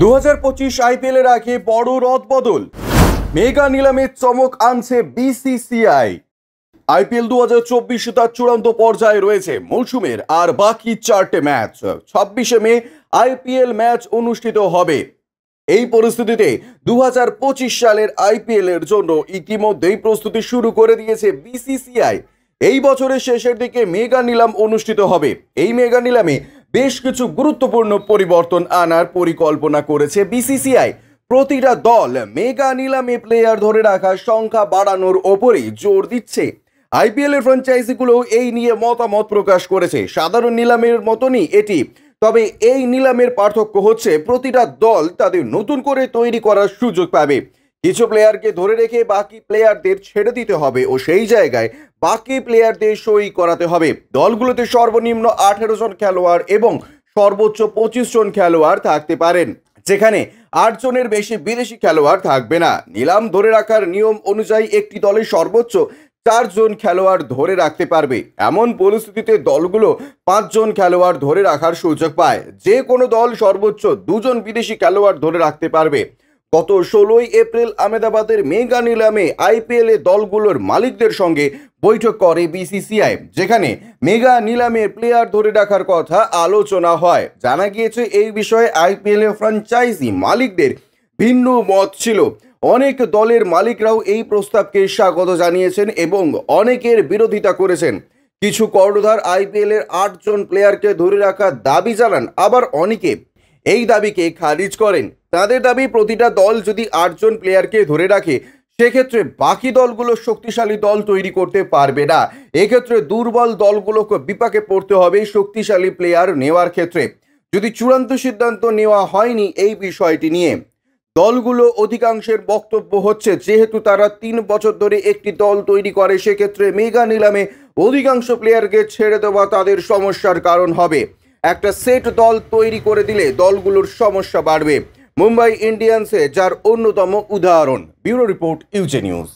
2025 আইপিএলের আগে বড় রদবদল, মেগা নিলামে চমক আনছে বিসিসিআই। আইপিএল 2024 তার চূড়ান্ত পর্যায়ে রয়েছে। মৌসুমের আর বাকি 4টে ম্যাচ। 26শে মে আইপিএল ম্যাচ অনুষ্ঠিত হবে। এই পরিস্থিতিতে 2025 সালের আইপিএল এর জন্য ইতিমধ্যেই প্রস্তুতি শুরু করে দিয়েছে বিসিসিআই। এই বছরের শেষের দিকে মেগা নিলাম অনুষ্ঠিত হবে। এই মেগা নিলামে বেশ কিছু গুরুত্বপূর্ণ পরিবর্তন আনার পরিকল্পনা করেছে বিসিসিআই। প্রতিটা দল মেগা নিলামে প্লেয়ার ধরে রাখার সংখ্যা বাড়ানোর ওপরেই জোর দিচ্ছে। আইপিএল এর ফ্র্যাঞ্চাইজিগুলো এই নিয়ে মতামত প্রকাশ করেছে। সাধারণ নিলামের মতনই এটি, তবে এই নিলামের পার্থক্য হচ্ছে প্রতিটা দল তাদের নতুন করে তৈরি করার সুযোগ পাবে। কিছু প্লেয়ারকে ধরে রেখে বাকি প্লেয়ারদের ছেড়ে দিতে হবে ও সেই জায়গায় বাকি প্লেয়ারদের সই করাতে হবে। দলগুলোতে সর্বনিম্ন 18 জন খেলোয়াড় এবং সর্বোচ্চ 25 জন খেলোয়াড় থাকতে পারেন, যেখানে 8 জনের বেশি বিদেশি খেলোয়াড় থাকবে না। নিলাম ধরে রাখার নিয়ম অনুযায়ী একটি দলে সর্বোচ্চ 4 জন খেলোয়াড় ধরে রাখতে পারবে। এমন পরিস্থিতিতে দলগুলো 5 জন খেলোয়াড় ধরে রাখার সুযোগ পায়। যে কোনো দল সর্বোচ্চ 2 জন বিদেশি খেলোয়াড় ধরে রাখতে পারবে। গত 16 এপ্রিল আহমেদাবাদের মেগা নিলামে আইপিএল এ দলগুলোর মালিকদের সঙ্গে বৈঠক করে বিসিসিআই, যেখানে মেগা নিলামের প্লেয়ার ধরে রাখার কথা আলোচনা হয়। জানা গিয়েছে এই বিষয়ে আইপিএল এর ফ্র্যাঞ্চাইজি মালিকদের ভিন্ন মত ছিল। অনেক দলের মালিকরাও এই প্রস্তাবকে স্বাগত জানিয়েছেন এবং অনেকের বিরোধিতা করেছেন। কিছু কর্ণধার আইপিএল এর 8 জন প্লেয়ারকে ধরে রাখার দাবি জানান, আবার অনেকে এই দাবিকে খারিজ করেন। তাদের দাবি, প্রতিটা দল যদি 8 জন প্লেয়ারকে ধরে রাখে সেক্ষেত্রে বাকি দলগুলো শক্তিশালী দল তৈরি করতে পারবে না। এক্ষেত্রে দুর্বল দলগুলোকে বিপাকে পড়তে হবে শক্তিশালী প্লেয়ার নেওয়ার ক্ষেত্রে। যদি চূড়ান্ত সিদ্ধান্ত নেওয়া হয়নি এই বিষয়টি নিয়ে, দলগুলো অধিকাংশের বক্তব্য হচ্ছে যেহেতু তারা 3 বছর ধরে একটি দল তৈরি করে, সেক্ষেত্রে মেগা নিলামে অধিকাংশ প্লেয়ারকে ছেড়ে দেওয়া তাদের সমস্যার কারণ হবে। একটা সেট দল তৈরি করে দিলে দলগুলোর সমস্যা বাড়বে। মুম্বাই ইন্ডিয়ান্সে যার অন্যতম উদাহরণ। ব্যুরো রিপোর্ট, ইউজে নিউজ।